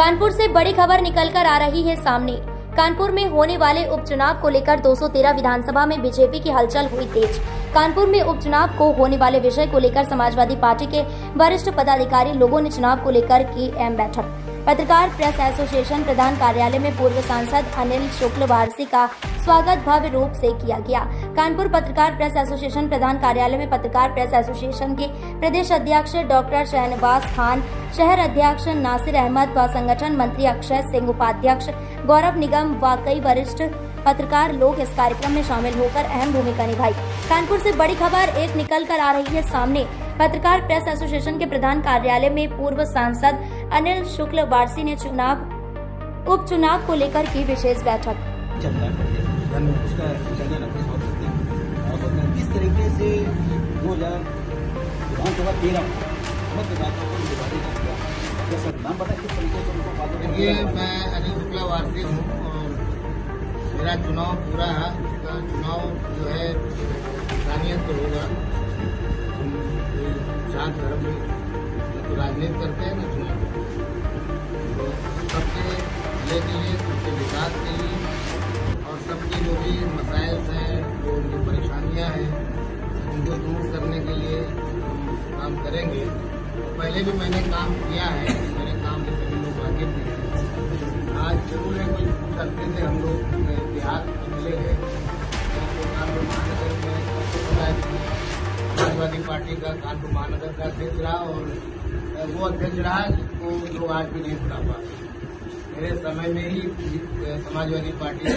कानपुर से बड़ी खबर निकलकर आ रही है सामने। कानपुर में होने वाले उपचुनाव को लेकर 213 विधानसभा में बीजेपी की हलचल हुई तेज। कानपुर में उपचुनाव को होने वाले विषय को लेकर समाजवादी पार्टी के वरिष्ठ पदाधिकारी लोगों ने चुनाव को लेकर की अहम बैठक। पत्रकार प्रेस एसोसिएशन प्रधान कार्यालय में पूर्व सांसद अनिल शुक्ल वारसी का स्वागत भव्य रूप से किया गया। कानपुर पत्रकार प्रेस एसोसिएशन प्रधान कार्यालय में पत्रकार प्रेस एसोसिएशन के प्रदेश अध्यक्ष डॉक्टर शहनवाज खान, शहर अध्यक्ष नासिर अहमद व संगठन मंत्री अक्षय सिंह, उपाध्यक्ष गौरव निगम व कई वरिष्ठ पत्रकार लोग इस कार्यक्रम में शामिल होकर अहम भूमिका निभाई। कानपुर से बड़ी खबर एक निकल कर आ रही है सामने। पत्रकार प्रेस एसोसिएशन के प्रधान कार्यालय में पूर्व सांसद अनिल शुक्ल वारसी ने उपचुनाव को लेकर की विशेष बैठक। किस तरीके से 2013 नाम पता किस तरीके से उनको ये मैं अनिल शुक्ला वारसी हूँ और मेरा चुनाव पूरा है। उसका चुनाव जो है स्थानीय तो होगा। जात धर्म में तो राजनीति करते हैं ना चुनाव, तो सबके भले के लिए, सबके विकास के लिए और सबकी जो भी मसाइल हैं, जो उनकी परेशानियां हैं, उनको दूर करने के लिए काम करेंगे। पहले भी मैंने काम किया है, मेरे काम में सभी लोग वाकिफ भी हैं। आज जरूर है कुछ करते थे हम लोग बिहार चले गए। कानपुर महानगर में सबको पता है समाजवादी पार्टी का कानपुर महानगर का अध्यक्ष रहा और वो अध्यक्ष रहा जिसको लोग आज भी नहीं भुला पाते। मेरे समय में ही समाजवादी पार्टी का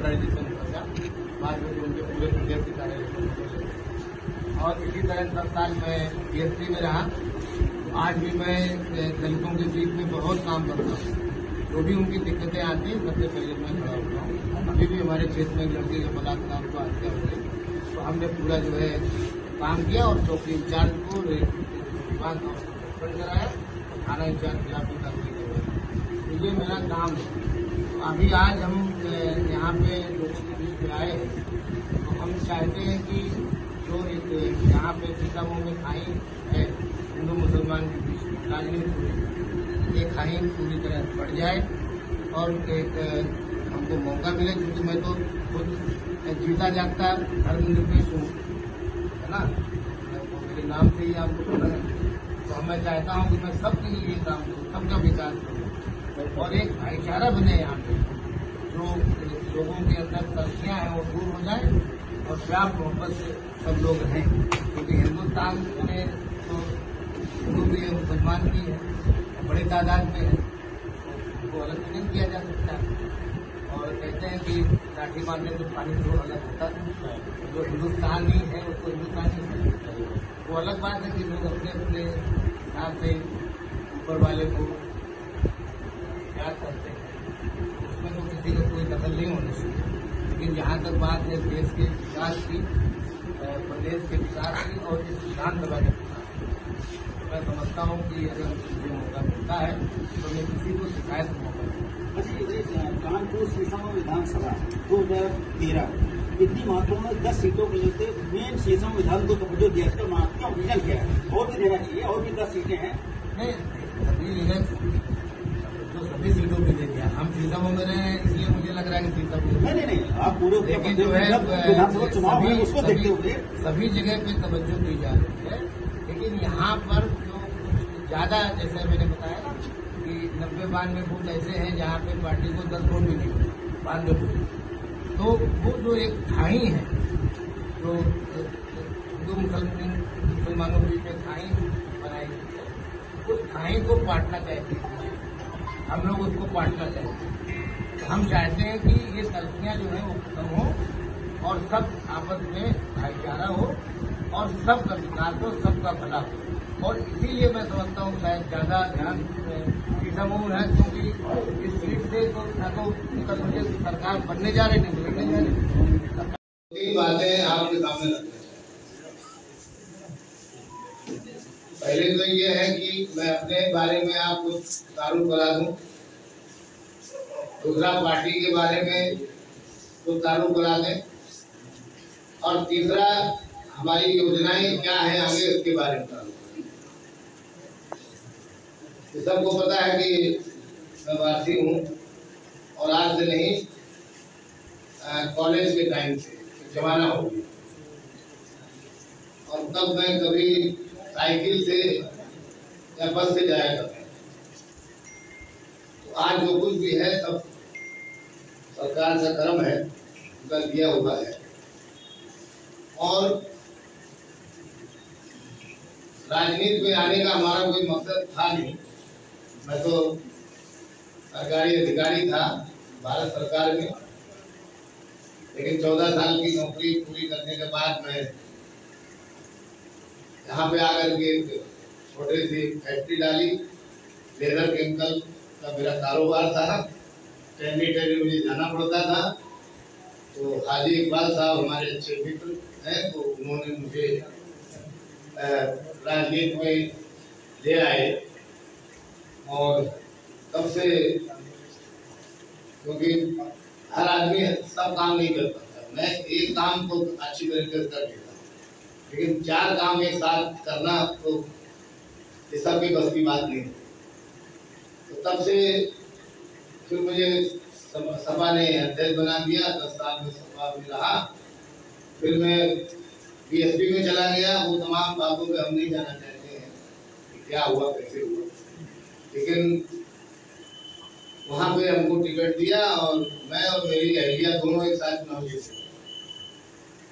ट्रांजिशन था, बाद में उनके पूरे प्रदेश के कार्यालय और इसी तरह 10 साल मैं बीएसपी में रहा। आज भी मैं दलितों के बीच में बहुत काम करता हूँ। जो भी उनकी दिक्कतें आती हैं सबसे पहले मैं खड़ा होता हूँ। अभी भी हमारे क्षेत्र में लड़के के बलात्कार को हत्या हो गई, तो हमने पूरा जो है काम किया और चौकी इंचार्ज को दुकान कराया, थाना इंचार्ज खिलाफ भी कार्रवाई करवाई। तो ये मेरा काम है। तो अभी आज हम यहाँ पे लोगों के बीच में आए हैं, तो हम चाहते हैं कि जो एक यहाँ पे सीतामऊ में खाई है हिंदू मुसलमान के बीच राजनीति, ये खाई पूरी तरह बढ़ जाए और एक हमको मौका मिले, क्योंकि मैं तो खुद जीता जागता धर्मनिरपेक्ष हूँ, है ना, तो मेरे नाम से ही आपको पता है। तो मैं चाहता हूँ कि मैं सबके लिए काम करूँ, सबका विकास करूँ और एक भाईचारा बने यहाँ पे, जो लोगों के अंदर तलखियाँ हैं वो दूर हो जाए और प्यार मोहब्बत से सब लोग रहें। क्योंकि हिंदुस्तान में तो हिंदू भी है, मुसलमान भी है, बड़ी तादाद में है, उनको अलग नहीं किया जा सकता। और कहते हैं कि लाठी मारने से पानी थोड़ा अलग होता है, जो हिंदुस्तानी है उसको हिंदुस्तानी है। वो अलग बात है कि लोग अपने अपने हिसाब से ऊपर वाले को याद करते हैं, उसमें तो किसी का कोई दखल नहीं होना चाहिए। लेकिन जहाँ तक बात है देश के विकास की, प्रदेश के विकास की और इस विधानसभा के विकास की, तो मैं समझता हूँ कि अगर मुझे मौका मिलता है तो मैं किसी को शिकायत का मौका दूँ। कानपुर सीतामऊ विधानसभा 2013 इतनी महत्वपूर्ण में 10 सीटों के लिए मेन सीतामऊ विधान को तवज्जो दिया, इसका क्यों रीजन क्या है? और भी देना चाहिए, और भी 10 सीटें हैं। नहीं, सभी सीटों पे दे दिया। हम सीतामऊ में रहे हैं इसलिए मुझे लग रहा है कि सीतामऊ नहीं, आप पूरे लेकिन जो है विधानसभा चुनाव है उसको देखते हुए सभी जगह पे तवज्जो दी जा रही है। लेकिन यहाँ पर जो ज्यादा, जैसे मैंने बताया ना कि 90-92 बूथ ऐसे हैं जहाँ पे पार्टी को 10 वोट भी नहीं मिले, 92 बूथ। तो वो जो एक ठाई है, जो हिंदू मुसलमानों के बीच में ठाई बनाई गई है, उस ठाई को पाटना चाहते हैं हम लोग, उसको पाटना चाहते हैं। तो हम चाहते हैं कि ये तलखियां जो है वो खत्म हो और सब आपस में भाईचारा हो और सबका विकास हो, सबका भला हो। और इसीलिए मैं समझता हूँ शायद ज्यादा ध्यान सीतामऊ है, क्योंकि इस सीट से तो न तो निकल मुझे सरकार बनने जा रही, नहीं बिगड़ने जा रही। तीन बातें आपके सामने रख रहे हैं। पहले तो ये है कि मैं अपने बारे में आपको तारुफ करा दूं, दूसरा पार्टी के बारे में तो तारुफ करा दें, और तीसरा हमारी योजनाएं क्या है आगे इसके बारे में तारुफ। सबको पता है कि मैं वासी हूँ और आज से नहीं कॉलेज के टाइम से जमाना हो गया। और तब मैं कभी साइकिल से या बस से जाया करता। तो आज जो कुछ भी है सब सरकार का कर्म है, उनका दिया हुआ है। और राजनीति में आने का हमारा कोई मकसद था नहीं। मैं तो सरकारी अधिकारी था भारत सरकार में, लेकिन 14 साल की नौकरी पूरी करने के बाद मैं यहाँ पे आकर के एक छोटी सी फैक्ट्री डाली। लेदर केमिकल का मेरा कारोबार था। टेरिटरी मुझे जाना पड़ता था। तो हाजी इकबाल साहब हमारे अच्छे मित्र हैं, तो उन्होंने मुझे राजनीति में ले आए। और तब से, क्योंकि हर आदमी सब काम नहीं कर पाता, मैं एक काम को अच्छी तरीके से कर लेता, लेकिन 4 काम एक साथ करना तो ये सबकी बस की बात नहीं। तो तब से फिर मुझे सपा ने अध्यक्ष बना दिया। 10 साल में सपा में रहा। फिर मैं बीएसपी में चला गया। वो तमाम बातों पे हम नहीं जाना चाहते हैं कि क्या हुआ कैसे हुआ, लेकिन वहाँ पे हमको टिकट दिया और मैं और मेरी अहलिया दोनों एक साथ चुनाव जीते।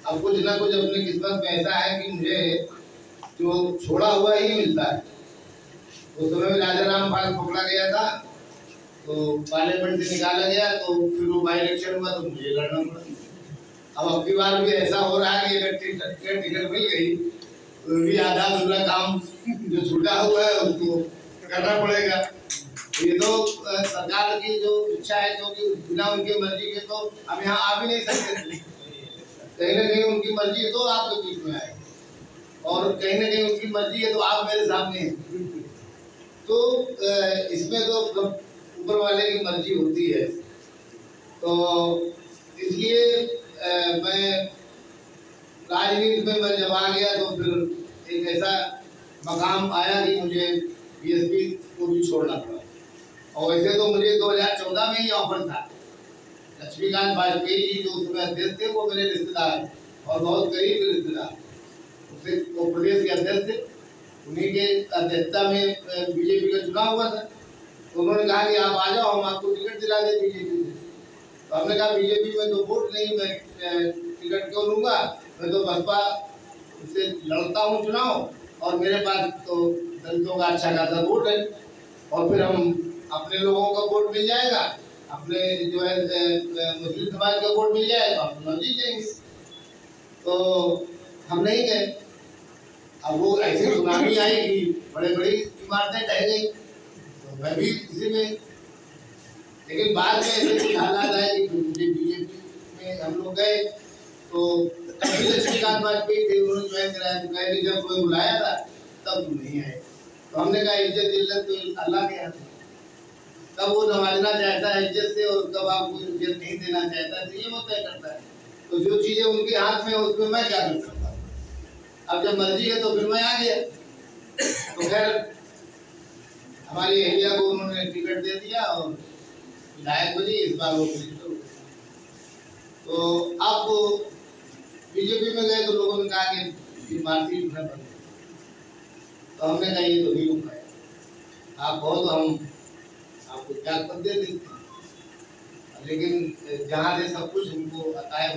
अब कुछ ना कुछ अपनी किस्मत में ऐसा है कि मुझे जो छोड़ा हुआ ही मिलता है। उस समय में राजा राम पाल पकड़ा गया था, तो पार्लियामेंट से निकाला गया। तो फिर वो बाई इलेक्शन हुआ तो मुझे लड़ना पड़ा। अब की बार भी ऐसा हो रहा है कि अगर टिकट मिल गई तो भी आधा अधूरा काम जो छूटा हुआ है उसको करना पड़ेगा। ये तो सरकार की जो इच्छा है, क्योंकि बिना उनकी मर्जी के तो हम यहाँ आ भी नहीं सकते। कहीं ना कहीं उनकी मर्जी है तो आपके बीच में आए, और कहीं ना कहीं उनकी मर्जी है तो आप मेरे सामने हैं। तो इसमें तो ऊपर वाले की मर्जी होती है। तो इसलिए मैं राजनीति में मैं जब आ गया तो फिर एक ऐसा मकाम आया कि मुझे बीएसपी को भी छोड़ना पड़ा। और वैसे तो मुझे 2014 में ही ऑफर था। लक्ष्मीकांत वाजपेयी जी जो उसमें अध्यक्ष थे वो मेरे रिश्तेदार और बहुत करीब रिश्तेदार, उससे वो प्रदेश के अध्यक्ष थे। उन्हीं के अध्यक्षता में बीजेपी का चुनाव हुआ था। तो उन्होंने कहा कि आप आ जाओ, हम आपको टिकट दिला दें बीजेपी से। तो हमने कहा बीजेपी में तो वोट नहीं, मैं टिकट क्यों लूँगा, मैं तो बसपा से लड़ता हूँ चुनाव और मेरे पास तो दलितों का अच्छा खासा वोट है। और फिर हम अपने लोगों का वोट मिल जाएगा, अपने जो है मुस्लिम समाज का वोट मिल जाएगा, हम चुनाव जीत जाएंगे। तो हम नहीं गए। अब वो ऐसी सुनामी आई कि बड़े बड़ी इमारतें ढह गई, तो मैं भी इसी में। लेकिन बाद में ऐसे कुछ हालात आए कि मुझे बीजेपी में हम लोग गए। तो तभी लक्ष्मीकांत वाजपेयी थे, उन्होंने ज्वाइन कराया। तो कहे कि जब कोई बुलाया था तब तुम नहीं आए। तो हमने कहा इज्जत इज्जत तो अल्लाह के हाथ है, कब वो नवाजना चाहता है इज्जत से और कब आपको इज्जत नहीं देना चाहता है, तो ये वो तय करता है। तो जो चीजें उनके हाथ में है उसमें मैं क्या कर सकता हूँ। अब जब मर्जी है तो फिर मैं आ गया। तो खैर हमारी एरिया को उन्होंने टिकट दे दिया और विधायक बनी। इस बार वो तो अब बीजेपी में गए तो लोगों ने कहा कि मार्क्सिस्ट उठा बंद। तो हमने कहा ये तो नहीं हो पाएगा, आप बहुत हम आपको त्याग पत्र दे देते हैं, लेकिन जहाँ से सब कुछ हमको अता है